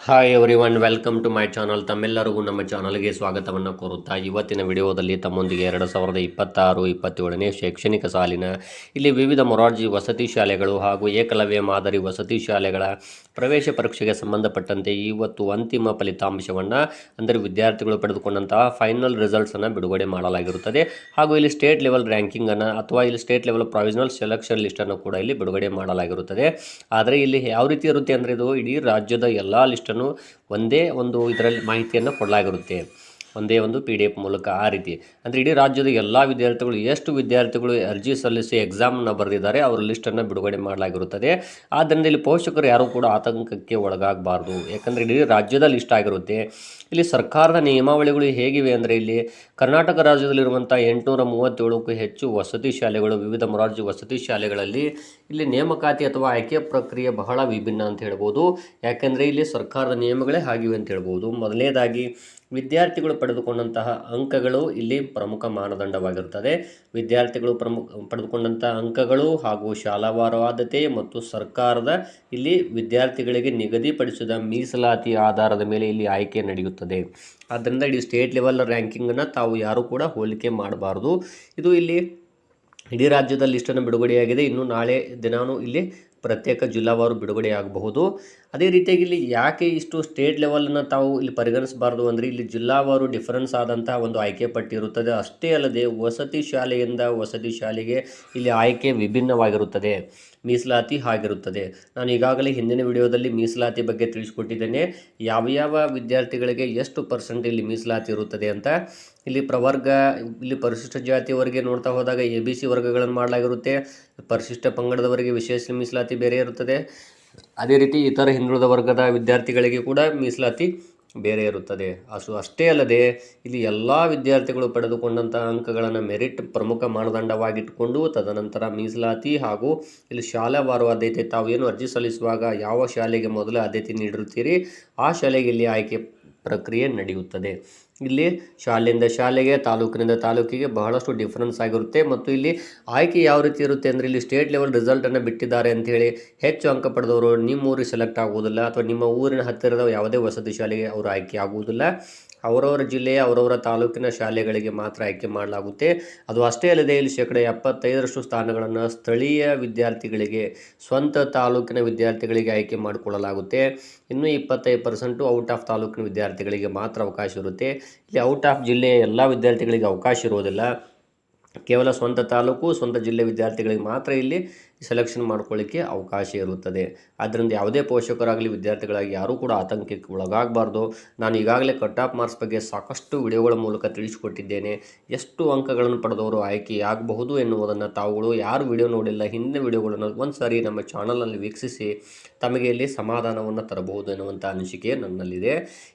Hi everyone, welcome to my channel. ತಮ್ಮೆಲ್ಲರಿಗೂ ನಮ್ಮ ಚಾನಲ್ಗೆ ಸ್ವಾಗತವನ್ನು ಕೋರುತ್ತಾ ಇವತ್ತಿನ ವಿಡಿಯೋದಲ್ಲಿ ತಮ್ಮೊಂದಿಗೆ 2026-27ನೇ ಶೈಕ್ಷಣಿಕ ಸಾಲಿನ ಇಲ್ಲಿ ವಿವಿಧ ಮೊರಾರ್ಜಿ ವಸತಿ ಶಾಲೆಗಳು ಹಾಗೂ ಏಕಲವ್ಯ ಮಾದರಿ ವಸತಿ ಶಾಲೆಗಳ ಪ್ರವೇಶ ಪರೀಕ್ಷೆಗೆ ಸಂಬಂಧಪಟ್ಟಂತೆ ಇವತ್ತು ಅಂತಿಮ ಫಲಿತಾಂಶವನ್ನು ಅಂದರೆ ವಿದ್ಯಾರ್ಥಿಗಳು ಪಡೆದುಕೊಂಡಂತಹ ಫೈನಲ್ ರಿಸಲ್ಟ್ಸನ್ನು ಬಿಡುಗಡೆ ಮಾಡಲಾಗಿರುತ್ತದೆ. ಹಾಗೂ ಇಲ್ಲಿ ಸ್ಟೇಟ್ ಲೆವೆಲ್ ರ್ಯಾಂಕಿಂಗನ್ನು ಅಥವಾ ಇಲ್ಲಿ ಸ್ಟೇಟ್ ಲೆವೆಲ್ ಪ್ರಾವಿಷನಲ್ ಸೆಲೆಕ್ಷನ್ ಲಿಸ್ಟನ್ನು ಕೂಡ ಇಲ್ಲಿ ಬಿಡುಗಡೆ ಮಾಡಲಾಗಿರುತ್ತದೆ. ಆದರೆ ಇಲ್ಲಿ ಯಾವ ರೀತಿ ಇರುತ್ತೆ ಅಂದರೆ ಇದು ಇಡೀ ರಾಜ್ಯದ ಎಲ್ಲ ಲಿಸ್ಟನ್ನು ಒಂದೇ ಒಂದು ಇದರಲ್ಲಿ ಮಾಹಿತಿಯನ್ನು ಕೊಡಲಾಗಿರುತ್ತೆ, ಒಂದೇ ಒಂದು PDF ಮೂಲಕ. ಆ ರೀತಿ ಅಂದರೆ ಇಡೀ ರಾಜ್ಯದ ಎಲ್ಲ ವಿದ್ಯಾರ್ಥಿಗಳು ಎಷ್ಟು ವಿದ್ಯಾರ್ಥಿಗಳು ಅರ್ಜಿ ಸಲ್ಲಿಸಿ ಎಕ್ಸಾಮ್ನ ಬರೆದಿದ್ದಾರೆ ಅವರ ಲಿಸ್ಟನ್ನು ಬಿಡುಗಡೆ ಮಾಡಲಾಗಿರುತ್ತದೆ. ಆದ್ದರಿಂದ ಇಲ್ಲಿ ಪೋಷಕರು ಯಾರೂ ಕೂಡ ಆತಂಕಕ್ಕೆ ಒಳಗಾಗಬಾರ್ದು, ಯಾಕಂದರೆ ಇಡೀ ರಾಜ್ಯದ ಲಿಸ್ಟ್ ಆಗಿರುತ್ತೆ. ಇಲ್ಲಿ ಸರ್ಕಾರದ ನಿಯಮಾವಳಿಗಳು ಹೇಗಿವೆ ಅಂದರೆ ಇಲ್ಲಿ ಕರ್ನಾಟಕ ರಾಜ್ಯದಲ್ಲಿರುವಂಥ 837ಕ್ಕೂ ಹೆಚ್ಚು ವಸತಿ ಶಾಲೆಗಳು, ವಿವಿಧ ಮೊರಾರ್ಜಿ ವಸತಿ ಶಾಲೆಗಳಲ್ಲಿ ಇಲ್ಲಿ ನೇಮಕಾತಿ ಅಥವಾ ಆಯ್ಕೆ ಪ್ರಕ್ರಿಯೆ ಬಹಳ ವಿಭಿನ್ನ ಅಂತ ಹೇಳ್ಬೋದು. ಯಾಕೆಂದರೆ ಇಲ್ಲಿ ಸರ್ಕಾರದ ನಿಯಮಗಳೇ ಆಗಿವೆ ಅಂತ ಹೇಳ್ಬೋದು. ಮೊದಲನೇದಾಗಿ ವಿದ್ಯಾರ್ಥಿಗಳು ಪಡೆದುಕೊಂಡಂತಹ ಅಂಕಗಳು ಇಲ್ಲಿ ಪ್ರಮುಖ ಮಾನದಂಡವಾಗಿರುತ್ತದೆ. ವಿದ್ಯಾರ್ಥಿಗಳು ಪಡೆದುಕೊಂಡಂಥ ಅಂಕಗಳು ಹಾಗೂ ಶಾಲಾವಾರು ಆದ್ಯತೆ ಮತ್ತು ಸರ್ಕಾರದ ಇಲ್ಲಿ ವಿದ್ಯಾರ್ಥಿಗಳಿಗೆ ನಿಗದಿಪಡಿಸಿದ ಮೀಸಲಾತಿ ಆಧಾರದ ಮೇಲೆ ಇಲ್ಲಿ ಆಯ್ಕೆ ನಡೆಯುತ್ತದೆ. ಆದ್ದರಿಂದ ಇಡೀ ಸ್ಟೇಟ್ ಲೆವೆಲ್ ರ್ಯಾಂಕಿಂಗನ್ನು ತಾವು ಯಾರೂ ಕೂಡ ಹೋಲಿಕೆ ಮಾಡಬಾರ್ದು. ಇದು ಇಲ್ಲಿ ಇಡೀ ರಾಜ್ಯದ ಲಿಸ್ಟನ್ನು ಬಿಡುಗಡೆಯಾಗಿದೆ. ಇನ್ನು ನಾಳೆ ದಿನಾನೂ ಇಲ್ಲಿ ಪ್ರತ್ಯೇಕ ಜಿಲ್ಲಾವಾರು ಬಿಡುಗಡೆಯಾಗಬಹುದು. ಅದೇ ರೀತಿಯಾಗಿ ಇಲ್ಲಿ ಯಾಕೆ ಇಷ್ಟು ಸ್ಟೇಟ್ ಲೆವೆಲನ್ನು ತಾವು ಇಲ್ಲಿ ಪರಿಗಣಿಸಬಾರ್ದು ಅಂದರೆ ಇಲ್ಲಿ ಜಿಲ್ಲಾವಾರು ಡಿಫರೆನ್ಸ್ ಆದಂತಹ ಒಂದು ಆಯ್ಕೆ ಪಟ್ಟಿ ಇರುತ್ತದೆ. ಅಷ್ಟೇ ಅಲ್ಲದೆ ವಸತಿ ಶಾಲೆಯಿಂದ ವಸತಿ ಶಾಲೆಗೆ ಇಲ್ಲಿ ಆಯ್ಕೆ ವಿಭಿನ್ನವಾಗಿರುತ್ತದೆ, ಮೀಸಲಾತಿ ಆಗಿರುತ್ತದೆ. ನಾನು ಈಗಾಗಲೇ ಹಿಂದಿನ ವಿಡಿಯೋದಲ್ಲಿ ಮೀಸಲಾತಿ ಬಗ್ಗೆ ತಿಳಿಸ್ಕೊಟ್ಟಿದ್ದೇನೆ, ಯಾವ ವಿದ್ಯಾರ್ಥಿಗಳಿಗೆ ಎಷ್ಟು ಪರ್ಸೆಂಟ್ ಇಲ್ಲಿ ಮೀಸಲಾತಿ ಇರುತ್ತದೆ ಅಂತ. ಇಲ್ಲಿ ಪ್ರವರ್ಗ, ಇಲ್ಲಿ ಪರಿಶಿಷ್ಟ ಜಾತಿಯವರಿಗೆ ನೋಡ್ತಾ ಹೋದಾಗ ABC ವರ್ಗಗಳನ್ನು ಮಾಡಲಾಗಿರುತ್ತೆ. ಪರಿಶಿಷ್ಟ ಪಂಗಡದವರಿಗೆ ವಿಶೇಷ ಮೀಸಲಾತಿ ಬೇರೆ ಇರುತ್ತದೆ. ಅದೇ ರೀತಿ ಇತರ ಹಿಂದುಳಿದ ವರ್ಗದ ವಿದ್ಯಾರ್ಥಿಗಳಿಗೆ ಕೂಡ ಮೀಸಲಾತಿ ಬೇರೆ ಇರುತ್ತದೆ. ಅಷ್ಟೇ ಅಲ್ಲದೆ ಇಲ್ಲಿ ಎಲ್ಲ ವಿದ್ಯಾರ್ಥಿಗಳು ಪಡೆದುಕೊಂಡಂಥ ಅಂಕಗಳನ್ನು ಮೆರಿಟ್ ಪ್ರಮುಖ ಮಾನದಂಡವಾಗಿಟ್ಟುಕೊಂಡು ತದನಂತರ ಮೀಸಲಾತಿ ಹಾಗೂ ಇಲ್ಲಿ ಶಾಲಾವಾರು ಆದ್ಯತೆ, ತಾವು ಏನು ಅರ್ಜಿ ಸಲ್ಲಿಸುವಾಗ ಯಾವ ಶಾಲೆಗೆ ಮೊದಲು ಆದ್ಯತೆ ನೀಡಿರುತ್ತೀರಿ ಆ ಶಾಲೆಗೆ ಇಲ್ಲಿ ಆಯ್ಕೆ ಪ್ರಕ್ರಿಯೆ ನಡೆಯುತ್ತದೆ. ಇಲ್ಲಿ ಶಾಲೆಯಿಂದ ಶಾಲೆಗೆ, ತಾಲೂಕಿನಿಂದ ತಾಲೂಕಿಗೆ ಬಹಳಷ್ಟು ಡಿಫರೆನ್ಸ್ ಆಗಿರುತ್ತೆ. ಮತ್ತು ಇಲ್ಲಿ ಆಯ್ಕೆ ಯಾವ ರೀತಿ ಇರುತ್ತೆ ಅಂದರೆ ಇಲ್ಲಿ ಸ್ಟೇಟ್ ಲೆವೆಲ್ ರಿಸಲ್ಟನ್ನು ಬಿಟ್ಟಿದ್ದಾರೆ ಅಂಥೇಳಿ ಹೆಚ್ಚು ಅಂಕ ಪಡೆದವರು ನಿಮ್ಮ ಊರಿಗೆ ಸೆಲೆಕ್ಟ್ ಆಗುವುದಿಲ್ಲ, ಅಥವಾ ನಿಮ್ಮ ಊರಿನ ಹತ್ತಿರದ ಯಾವುದೇ ವಸತಿ ಶಾಲೆಗೆ ಅವರು ಆಯ್ಕೆ ಆಗುವುದಿಲ್ಲ. ಅವರವರ ಜಿಲ್ಲೆಯ ಅವರವರ ತಾಲೂಕಿನ ಶಾಲೆಗಳಿಗೆ ಮಾತ್ರ ಆಯ್ಕೆ ಮಾಡಲಾಗುತ್ತೆ. ಅದು ಅಷ್ಟೇ ಅಲ್ಲದೆ ಇಲ್ಲಿ 75% ಸ್ಥಾನಗಳನ್ನು ಸ್ಥಳೀಯ ವಿದ್ಯಾರ್ಥಿಗಳಿಗೆ, ಸ್ವಂತ ತಾಲೂಕಿನ ವಿದ್ಯಾರ್ಥಿಗಳಿಗೆ ಆಯ್ಕೆ ಮಾಡಿಕೊಳ್ಳಲಾಗುತ್ತೆ. ಇನ್ನು 25% ಔಟ್ ಆಫ್ ತಾಲೂಕಿನ ವಿದ್ಯಾರ್ಥಿಗಳಿಗೆ ಮಾತ್ರ ಅವಕಾಶ ಇರುತ್ತೆ. ಇಲ್ಲಿ ಔಟ್ ಆಫ್ ಜಿಲ್ಲೆಯ ಎಲ್ಲ ವಿದ್ಯಾರ್ಥಿಗಳಿಗೆ ಅವಕಾಶ ಇರೋದಿಲ್ಲ. ಕೇವಲ ಸ್ವಂತ ತಾಲೂಕು, ಸ್ವಂತ ಜಿಲ್ಲೆ ವಿದ್ಯಾರ್ಥಿಗಳಿಗೆ ಮಾತ್ರ ಇಲ್ಲಿ ಸೆಲೆಕ್ಷನ್ ಮಾಡ್ಕೊಳ್ಳಿಕ್ಕೆ ಅವಕಾಶ ಇರುತ್ತದೆ. ಆದ್ದರಿಂದ ಯಾವುದೇ ಪೋಷಕರಾಗಲಿ ವಿದ್ಯಾರ್ಥಿಗಳಾಗಿ ಯಾರೂ ಕೂಡ ಆತಂಕಕ್ಕೆ ಒಳಗಾಗಬಾರ್ದು. ನಾನು ಈಗಾಗಲೇ ಕಟ್ ಆಫ್ ಮಾರ್ಕ್ಸ್ ಬಗ್ಗೆ ಸಾಕಷ್ಟು ವಿಡಿಯೋಗಳ ಮೂಲಕ ತಿಳಿಸಿಕೊಟ್ಟಿದ್ದೇನೆ. ಎಷ್ಟು ಅಂಕಗಳನ್ನು ಪಡೆದವರು ಆಯ್ಕೆಯಾಗಬಹುದು ಎನ್ನುವುದನ್ನು ತಾವುಗಳು ಯಾರು ವಿಡಿಯೋ ನೋಡಿಲ್ಲ ಹಿಂದಿನ ವಿಡಿಯೋಗಳನ್ನು ಒಂದು ಸಾರಿ ನಮ್ಮ ಚಾನಲ್ನಲ್ಲಿ ವೀಕ್ಷಿಸಿ ತಮಗೆ ಇಲ್ಲಿ ಸಮಾಧಾನವನ್ನು ತರಬಹುದು ಎನ್ನುವಂಥ ಅನಿಸಿಕೆ ನನ್ನಲ್ಲಿದೆ.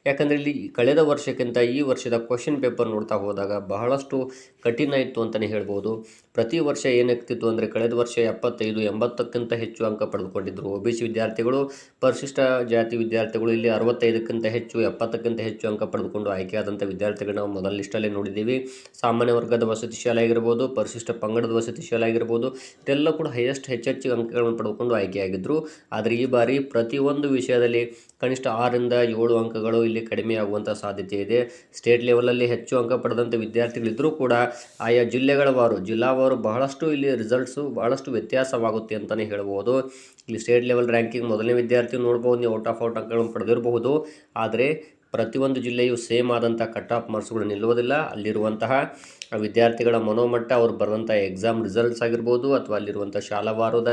ಯಾಕಂದರೆ ಇಲ್ಲಿ ಕಳೆದ ವರ್ಷಕ್ಕಿಂತ ಈ ವರ್ಷದ ಕ್ವಶನ್ ಪೇಪರ್ ನೋಡ್ತಾ ಹೋದಾಗ ಬಹಳಷ್ಟು ಕಠಿಣ ಇತ್ತು ಅಂತಲೇ ಹೇಳ್ಬೋದು. ಪ್ರತಿ ವರ್ಷ ಏನಾಗ್ತಿತ್ತು ಅಂದರೆ ಕಳೆದ ವರ್ಷ 75-80ಕ್ಕಿಂತ ಹೆಚ್ಚು ಅಂಕ ಪಡೆದುಕೊಂಡಿದ್ದರು OBC ವಿದ್ಯಾರ್ಥಿಗಳು. ಪರಿಶಿಷ್ಟ ಜಾತಿ ವಿದ್ಯಾರ್ಥಿಗಳು ಇಲ್ಲಿ 65ಕ್ಕಿಂತ ಹೆಚ್ಚು, 70ಕ್ಕಿಂತ ಹೆಚ್ಚು ಅಂಕ ಪಡೆದುಕೊಂಡು ಆಯ್ಕೆಯಾದಂಥ ವಿದ್ಯಾರ್ಥಿಗಳು ನಾವು ಮೊದಲ ಲಿಸ್ಟಲ್ಲೇ ನೋಡಿದ್ದೀವಿ. ಸಾಮಾನ್ಯ ವರ್ಗದ ವಸತಿ ಶಾಲೆ ಆಗಿರ್ಬೋದು, ಪರಿಶಿಷ್ಟ ಪಂಗಡದ ವಸತಿ ಶಾಲೆ ಆಗಿರ್ಬೋದು, ಇದೆಲ್ಲ ಕೂಡ ಹೆಚ್ಚೆಚ್ಚು ಅಂಕಗಳನ್ನು ಪಡೆದುಕೊಂಡು ಆಯ್ಕೆಯಾಗಿದ್ದರು. ಆದರೆ ಈ ಬಾರಿ ಪ್ರತಿಯೊಂದು ವಿಷಯದಲ್ಲಿ ಕನಿಷ್ಠ 6-7 ಅಂಕಗಳು ಇಲ್ಲಿ ಕಡಿಮೆಯಾಗುವಂಥ ಸಾಧ್ಯತೆ ಇದೆ. ಸ್ಟೇಟ್ ಲೆವೆಲಲ್ಲಿ ಹೆಚ್ಚು ಅಂಕ ಪಡೆದಂಥ ವಿದ್ಯಾರ್ಥಿಗಳಿದ್ದರೂ ಕೂಡ ಆಯಾ ಜಿಲ್ಲಾವಾರು ಬಹಳಷ್ಟು ಇಲ್ಲಿ ರಿಸಲ್ಟ್ಸು ಬಹಳಷ್ಟು ವ್ಯತ್ಯಾಸವಾಗುತ್ತೆ ಅಂತಲೇ ಹೇಳ್ಬೋದು. ಇಲ್ಲಿ ಸ್ಟೇಟ್ ಲೆವೆಲ್ ರ್ಯಾಂಕಿಂಗ್ ಮೊದಲನೇ ವಿದ್ಯಾರ್ಥಿ ನೋಡ್ಬೋದು, ನೀವು ಔಟ್ ಆಫ್ ಅಂಕಗಳನ್ನು ಪಡೆದಿರಬಹುದು. ಆದರೆ ಪ್ರತಿಯೊಂದು ಜಿಲ್ಲೆಯು ಸೇಮ್ ಆದಂಥ ಕಟ್ ಆಫ್ ಮಾರ್ಕ್ಸ್ಗಳು ನಿಲ್ಲುವುದಿಲ್ಲ. ಅಲ್ಲಿರುವಂತಹ ವಿದ್ಯಾರ್ಥಿಗಳ ಮನೋಮಟ್ಟ, ಅವರು ಬರೆದಂಥ ಎಕ್ಸಾಮ್ ರಿಸಲ್ಟ್ಸ್ ಆಗಿರ್ಬೋದು, ಅಥವಾ ಅಲ್ಲಿರುವಂಥ ಶಾಲಾವಾರು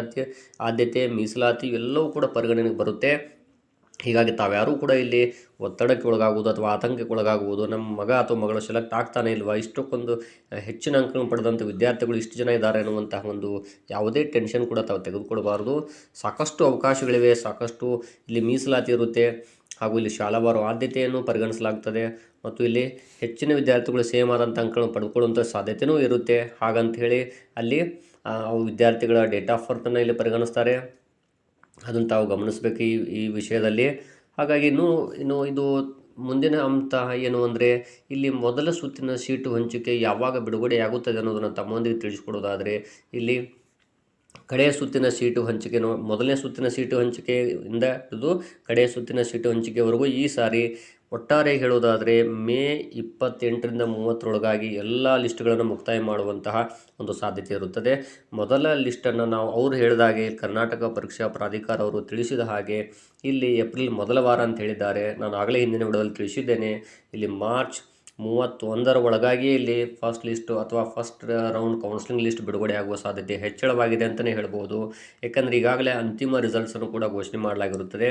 ಆದ್ಯತೆ, ಮೀಸಲಾತಿ ಎಲ್ಲವೂ ಕೂಡ ಪರಿಗಣನೆಗೆ ಬರುತ್ತೆ. ಹೀಗಾಗಿ ತಾವ್ಯಾರೂ ಕೂಡ ಇಲ್ಲಿ ಒತ್ತಡಕ್ಕೆ ಒಳಗಾಗುವುದು ಅಥವಾ ಆತಂಕಕ್ಕೆ ಒಳಗಾಗುವುದು, ನಮ್ಮ ಮಗ ಅಥವಾ ಮಗಳು ಸೆಲೆಕ್ಟ್ ಆಗ್ತಾನೆ ಇಲ್ವಾ, ಇಷ್ಟಕ್ಕೊಂದು ಹೆಚ್ಚಿನ ಅಂಕಗಳನ್ನು ಪಡೆದಂಥ ವಿದ್ಯಾರ್ಥಿಗಳು ಇಷ್ಟು ಜನ ಇದ್ದಾರೆ ಅನ್ನುವಂತಹ ಒಂದು ಯಾವುದೇ ಟೆನ್ಷನ್ ಕೂಡ ತಾವು ತೆಗೆದುಕೊಡಬಾರ್ದು. ಸಾಕಷ್ಟು ಅವಕಾಶಗಳಿವೆ, ಸಾಕಷ್ಟು ಇಲ್ಲಿ ಮೀಸಲಾತಿ ಇರುತ್ತೆ, ಹಾಗೂ ಇಲ್ಲಿ ಶಾಲಾವಾರು ಆದ್ಯತೆಯನ್ನು ಪರಿಗಣಿಸಲಾಗ್ತದೆ. ಮತ್ತು ಇಲ್ಲಿ ಹೆಚ್ಚಿನ ವಿದ್ಯಾರ್ಥಿಗಳು ಸೇಮ್ ಆದಂಥ ಅಂಕಗಳನ್ನು ಪಡೆದುಕೊಳ್ಳುವಂಥ ಸಾಧ್ಯತೆಯೂ ಇರುತ್ತೆ. ಹಾಗಂಥೇಳಿ ಅಲ್ಲಿ ವಿದ್ಯಾರ್ಥಿಗಳ ಡೇಟ್ ಆಫ್ ಬರ್ತನ್ನು ಇಲ್ಲಿ ಪರಿಗಣಿಸ್ತಾರೆ. ಅದನ್ನು ತಾವು ಗಮನಿಸಬೇಕು ಈ ವಿಷಯದಲ್ಲಿ. ಹಾಗಾಗಿ ಇನ್ನು ಇದು ಮುಂದಿನ ಹಂತ ಏನು ಅಂದರೆ ಇಲ್ಲಿ ಮೊದಲ ಸುತ್ತಿನ ಸೀಟು ಹಂಚಿಕೆ ಯಾವಾಗ ಬಿಡುಗಡೆಯಾಗುತ್ತದೆ ಅನ್ನೋದನ್ನು ತಮ್ಮೊಂದಿಗೆ ತಿಳಿಸ್ಕೊಡೋದಾದರೆ ಇಲ್ಲಿ ಕಡೆಯ ಸುತ್ತಿನ ಸೀಟು ಹಂಚಿಕೆ ಮೊದಲನೇ ಸುತ್ತಿನ ಸೀಟು ಹಂಚಿಕೆಯಿಂದ ಹಿಡಿದು ಕಡೆಯ ಸುತ್ತಿನ ಸೀಟು ಹಂಚಿಕೆವರೆಗೂ ಈ ಸಾರಿ ಒಟ್ಟಾರೆ ಹೇಳುವುದಾದರೆ ಮೇ 28ರಿಂದ 30ರೊಳಗಾಗಿ ಎಲ್ಲ ಲಿಸ್ಟ್ಗಳನ್ನು ಮುಕ್ತಾಯ ಮಾಡುವಂತಹ ಒಂದು ಸಾಧ್ಯತೆ ಇರುತ್ತದೆ. ಮೊದಲ ಲಿಸ್ಟನ್ನು ನಾವು ಅವರು ಹೇಳಿದ ಹಾಗೆ ಕರ್ನಾಟಕ ಪರೀಕ್ಷಾ ಪ್ರಾಧಿಕಾರ ಅವರು ತಿಳಿಸಿದ ಹಾಗೆ ಇಲ್ಲಿ ಏಪ್ರಿಲ್ ಮೊದಲ ವಾರ ಅಂತ ಹೇಳಿದ್ದಾರೆ. ನಾನು ಆಗಲೇ ಹಿಂದಿನ ವಿಡಿಯೋದಲ್ಲಿ ತಿಳಿಸಿದ್ದೇನೆ. ಇಲ್ಲಿ ಮಾರ್ಚ್ 31ರ ಒಳಗಾಗಿ ಇಲ್ಲಿ ಫಸ್ಟ್ ಲಿಸ್ಟು ಅಥವಾ ಫಸ್ಟ್ ರೌಂಡ್ ಕೌನ್ಸಿಲಿಂಗ್ ಲಿಸ್ಟ್ ಬಿಡುಗಡೆ ಆಗುವ ಸಾಧ್ಯತೆ ಹೆಚ್ಚಳವಾಗಿದೆ ಅಂತಲೇ ಹೇಳ್ಬೋದು. ಯಾಕಂದರೆ ಈಗಾಗಲೇ ಅಂತಿಮ ರಿಸಲ್ಟ್ಸನ್ನು ಕೂಡ ಘೋಷಣೆ ಮಾಡಲಾಗಿರುತ್ತದೆ.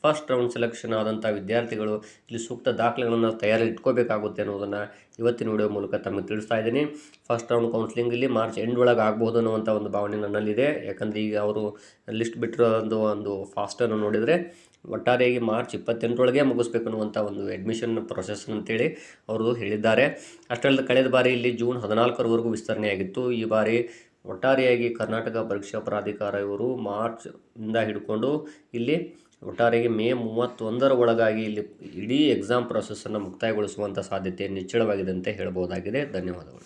ಫಸ್ಟ್ ರೌಂಡ್ ಸೆಲೆಕ್ಷನ್ ಆದಂಥ ವಿದ್ಯಾರ್ಥಿಗಳು ಇಲ್ಲಿ ಸೂಕ್ತ ದಾಖಲೆಗಳನ್ನು ತಯಾರಿ ಇಟ್ಕೋಬೇಕಾಗುತ್ತೆ ಅನ್ನೋದನ್ನು ಇವತ್ತಿನ ವಿಡಿಯೋ ಮೂಲಕ ತಮಗೆ ತಿಳಿಸ್ತಾ ಇದ್ದೀನಿ. ಫಸ್ಟ್ ರೌಂಡ್ ಕೌನ್ಸಿಲಿಂಗ್ ಇಲ್ಲಿ ಮಾರ್ಚ್ ಎಂಡ್ ಒಳಗೆ ಆಗ್ಬೋದು ಅನ್ನುವಂಥ ಒಂದು ಭಾವನೆ ನನ್ನಲ್ಲಿದೆ. ಯಾಕಂದರೆ ಈಗ ಅವರು ಲಿಸ್ಟ್ ಬಿಟ್ಟಿರೋ ಒಂದು ಫಾಸ್ಟನ್ನು ನೋಡಿದರೆ ಒಟ್ಟಾರೆಯಾಗಿ ಮಾರ್ಚ್ 28ರೊಳಗೆ ಮುಗಿಸ್ಬೇಕು ಅನ್ನುವಂಥ ಒಂದು ಅಡ್ಮಿಷನ್ ಪ್ರೊಸೆಸ್ ಅಂತೇಳಿ ಅವರು ಹೇಳಿದ್ದಾರೆ. ಅಷ್ಟಲ್ಲದೆ ಕಳೆದ ಬಾರಿ ಇಲ್ಲಿ ಜೂನ್ 14ರವರೆಗೂ ವಿಸ್ತರಣೆಯಾಗಿತ್ತು. ಈ ಬಾರಿ ಒಟ್ಟಾರೆಯಾಗಿ ಕರ್ನಾಟಕ ಪರೀಕ್ಷಾ ಪ್ರಾಧಿಕಾರ ಇವರು ಮಾರ್ಚ್ ಇಂದ ಹಿಡ್ಕೊಂಡು ಇಲ್ಲಿ ಒಟ್ಟಾರೆಯಾಗಿ ಮೇ 31ರ ಒಳಗಾಗಿ ಇಲ್ಲಿ ಇಡೀ ಎಕ್ಸಾಮ್ ಪ್ರೊಸೆಸನ್ನು ಮುಕ್ತಾಯಗೊಳಿಸುವಂಥ ಸಾಧ್ಯತೆ ನಿಚ್ಚಳವಾಗಿದೆ ಅಂತ ಹೇಳ್ಬೋದಾಗಿದೆ. ಧನ್ಯವಾದಗಳು.